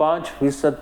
5%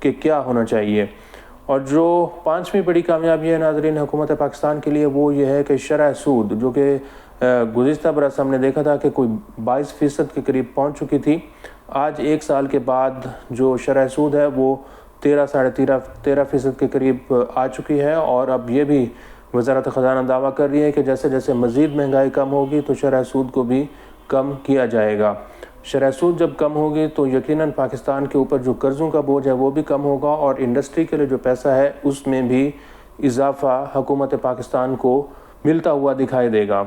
کہ کیا ہونا چاہیے۔ اور جو پانچویں بڑی کامیابی ہے ناظرین حکومت پاکستان کے لیے وہ یہ ہے کہ شرح سود جو کہ گزشتہ برس ہم نے دیکھا تھا کہ کوئی 22% کے قریب پہنچ چکی تھی، آج ایک سال کے بعد جو شرح سود ہے وہ 13.5% کے قریب آ چکی ہے۔ اور اب یہ بھی وزارت خزانہ دعویٰ کر رہی ہے کہ جیسے جیسے مزید مہنگائی کم ہوگی تو شرح سود کو بھی کم کیا جائے گا۔ شرح سود جب کم ہوگی تو یقیناً پاکستان کے اوپر جو قرضوں کا بوجھ ہے وہ بھی کم ہوگا اور انڈسٹری کے لیے جو پیسہ ہے اس میں بھی اضافہ حکومت پاکستان کو ملتا ہوا دکھائی دے گا۔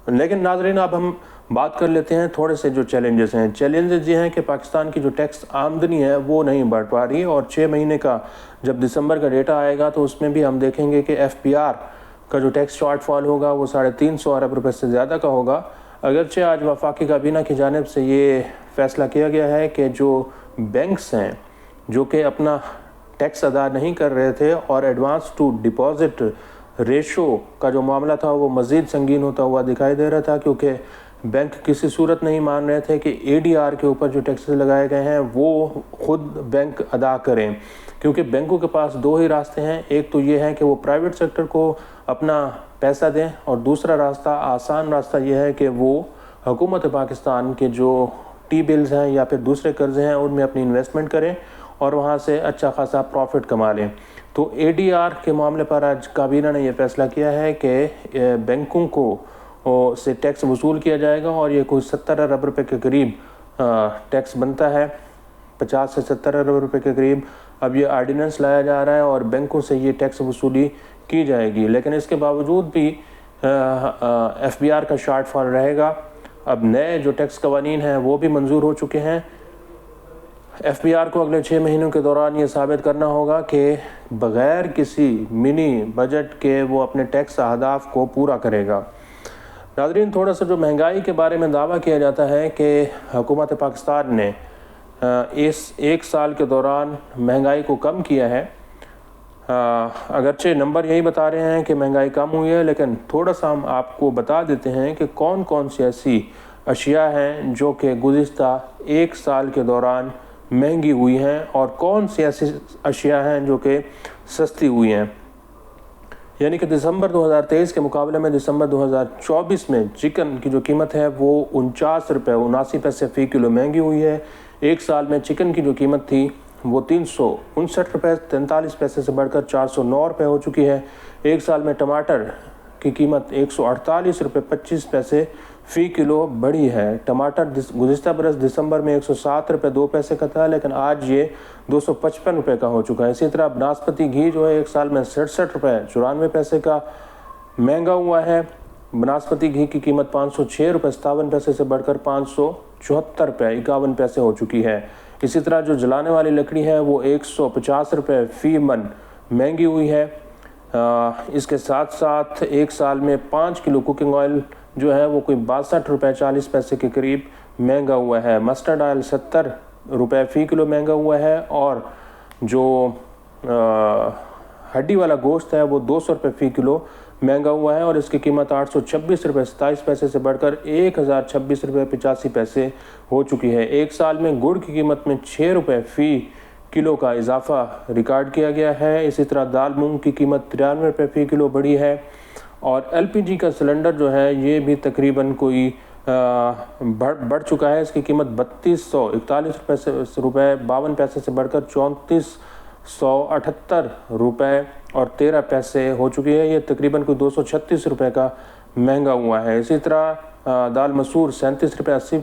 لیکن ناظرین اب ہم بات کر لیتے ہیں تھوڑے سے جو چیلنجز ہیں۔ چیلنجز یہ ہیں کہ پاکستان کی جو ٹیکس آمدنی ہے وہ نہیں بڑھ پا رہی، اور 6 مہینے کا جب دسمبر کا ڈیٹا آئے گا تو اس میں بھی ہم دیکھیں گے کہ FPR کا جو ٹیکس شارٹ فال ہوگا وہ 350 ارب روپے سے زیادہ کا ہوگا۔ اگرچہ آج وفاقی کابینہ کی جانب سے یہ فیصلہ کیا گیا ہے کہ جو بینکس ہیں جو کہ اپنا ٹیکس ادا نہیں کر رہے تھے اور ایڈوانس ٹو ڈپازٹ ریشو کا جو معاملہ تھا وہ مزید سنگین ہوتا ہوا دکھائی دے رہا تھا، کیونکہ بینک کسی صورت نہیں مان رہے تھے کہ ADR کے اوپر جو ٹیکسز لگائے گئے ہیں وہ خود بینک ادا کریں، کیونکہ بینکوں کے پاس دو ہی راستے ہیں۔ ایک تو یہ ہے کہ وہ پرائیویٹ سیکٹر کو اپنا پیسہ دیں، اور دوسرا راستہ آسان راستہ یہ ہے کہ وہ حکومت پاکستان کے جو ٹی بلز ہیں یا پھر دوسرے قرضے ہیں ان میں اپنی انویسٹمنٹ کریں اور وہاں سے اچھا خاصا پروفٹ کما لیں۔ تو ADR کے معاملے پر آج کابینہ نے یہ فیصلہ کیا ہے کہ بینکوں کو سے ٹیکس وصول کیا جائے گا، اور یہ کوئی 70 ارب روپے کے قریب ٹیکس بنتا ہے، 50 سے 70 ارب روپے کے قریب۔ اب یہ آرڈیننس لایا جا رہا ہے اور بینکوں سے یہ ٹیکس وصولی کی جائے گی، لیکن اس کے باوجود بھی FPR کا شارٹ فال رہے گا۔ اب نئے جو ٹیکس قوانین ہیں وہ بھی منظور ہو چکے ہیں۔ FPR کو اگلے 6 مہینوں کے دوران یہ ثابت کرنا ہوگا کہ بغیر کسی منی بجٹ کے وہ اپنے ٹیکس اہداف کو پورا کرے گا۔ ناظرین تھوڑا سا جو مہنگائی کے بارے میں دعویٰ کیا جاتا ہے کہ حکومت پاکستان نے اس ایک سال کے دوران مہنگائی کو کم کیا ہے، اگرچہ نمبر یہی بتا رہے ہیں کہ مہنگائی کم ہوئی ہے، لیکن تھوڑا سا ہم آپ کو بتا دیتے ہیں کہ کون کون سی ایسی اشیاء ہیں جو کہ گزشتہ ایک سال کے دوران مہنگی ہوئی ہیں اور کون سی ایسی اشیاء ہیں جو کہ سستی ہوئی ہیں۔ یعنی کہ دسمبر 2023 کے مقابلے میں دسمبر 2024 میں چکن کی جو قیمت ہے وہ 49 روپے 79 پیسے فی کلو مہنگی ہوئی ہے۔ ایک سال میں چکن کی جو قیمت تھی وہ 359 روپے 43 پیسے سے بڑھ کر 409 روپے ہو چکی ہے۔ ایک سال میں ٹماٹر کی قیمت 148 روپے 25 پیسے فی کلو بڑھی ہے۔ ٹماٹر گزشتہ برس دسمبر میں 107 روپے 2 پیسے کا تھا، لیکن آج یہ 255 روپے کا ہو چکا ہے۔ اسی طرح بناسپتی گھی جو ہے ایک سال میں 67 روپے 94 پیسے کا مہنگا ہوا ہے۔ بناسپتی گھی کی قیمت 506 روپے 57 پیسے سے بڑھ کر 574 روپے 51 پیسے ہو چکی ہے۔ اسی طرح جو جلانے والی لکڑی ہے وہ 150 روپے فی من مہنگی ہوئی ہے۔ اس کے ساتھ ساتھ ایک سال میں 5 کلو کوکنگ آئل جو ہے وہ کوئی 62 روپے 40 پیسے کے قریب مہنگا ہوا ہے۔ مسٹرڈ آئل 70 روپے فی کلو مہنگا ہوا ہے، اور جو ہڈی والا گوشت ہے وہ 200 روپے فی کلو مہنگا ہوا ہے، اور اس کی قیمت 826 روپے 27 پیسے سے بڑھ کر 1026 روپے 85 پیسے ہو چکی ہے۔ ایک سال میں گڑ کی قیمت میں 6 روپے فی کلو کا اضافہ ریکارڈ کیا گیا ہے۔ اسی طرح دال مونگ کی قیمت 93 روپے فی کلو بڑھی ہے، اور LPG کا سلنڈر جو ہے یہ بھی تقریباً کوئی بڑھ چکا ہے۔ اس کی قیمت 3241 روپے 52 پیسے سے بڑھ کر 3478 روپے اور 13 پیسے ہو چکی ہے۔ یہ تقریباً کوئی 236 روپے کا مہنگا ہوا ہے۔ اسی طرح دال مسور 37 روپے 80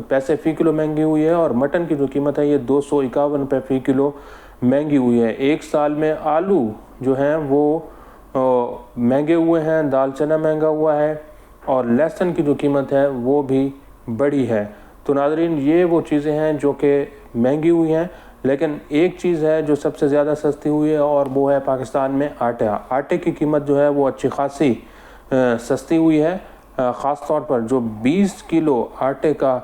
پیسے فی کلو مہنگی ہوئی ہے، اور مٹن کی جو قیمت ہے یہ 251 روپے فی کلو مہنگی ہوئی ہے۔ ایک سال میں آلو جو ہیں وہ مہنگے ہوئے ہیں، دال چنا مہنگا ہوا ہے، اور لہسن کی جو قیمت ہے وہ بھی بڑھی ہے۔ تو ناظرین یہ وہ چیزیں ہیں جو کہ مہنگی ہوئی ہیں، لیکن ایک چیز ہے جو سب سے زیادہ سستی ہوئی ہے، اور وہ ہے پاکستان میں آٹے کی قیمت جو ہے وہ اچھی خاصی سستی ہوئی ہے۔ خاص طور پر جو 20 کلو آٹے کا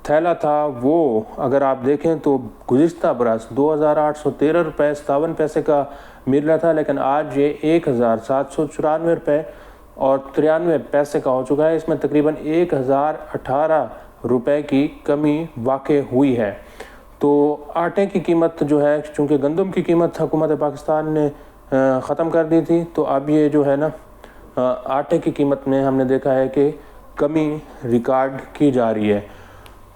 تھیلا تھا وہ اگر آپ دیکھیں تو گزشتہ برس 2813 روپے 57 پیسے کا مل رہا تھا، لیکن آج یہ 1794 روپے اور 93 پیسے کا ہو چکا ہے۔ اس میں تقریباً 1018 روپے کی کمی واقع ہوئی ہے۔ تو آٹے کی قیمت جو ہے، چونکہ گندم کی قیمت حکومت پاکستان نے ختم کر دی تھی، تو اب یہ جو ہے نا آٹے کی قیمت میں ہم نے دیکھا ہے کہ کمی ریکارڈ کی جا رہی ہے۔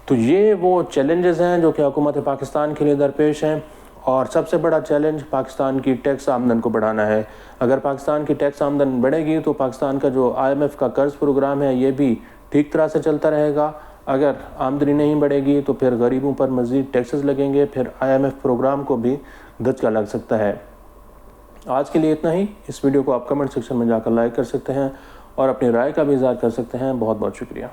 تو یہ وہ چیلنجز ہیں جو کہ حکومت پاکستان کے لیے درپیش ہیں، اور سب سے بڑا چیلنج پاکستان کی ٹیکس آمدن کو بڑھانا ہے۔ اگر پاکستان کی ٹیکس آمدن بڑھے گی تو پاکستان کا جو IMF کا قرض پروگرام ہے یہ بھی ٹھیک طرح سے چلتا رہے گا۔ اگر آمدنی نہیں بڑھے گی تو پھر غریبوں پر مزید ٹیکسز لگیں گے، پھر IMF پروگرام کو بھی دھچکا لگ سکتا ہے۔ آج کے لیے اتنا ہی۔ اس ویڈیو کو آپ کمنٹ سیکشن میں جا کر لائک کر سکتے ہیں اور اپنی رائے کا بھی اظہار کر سکتے ہیں۔ بہت بہت شکریہ۔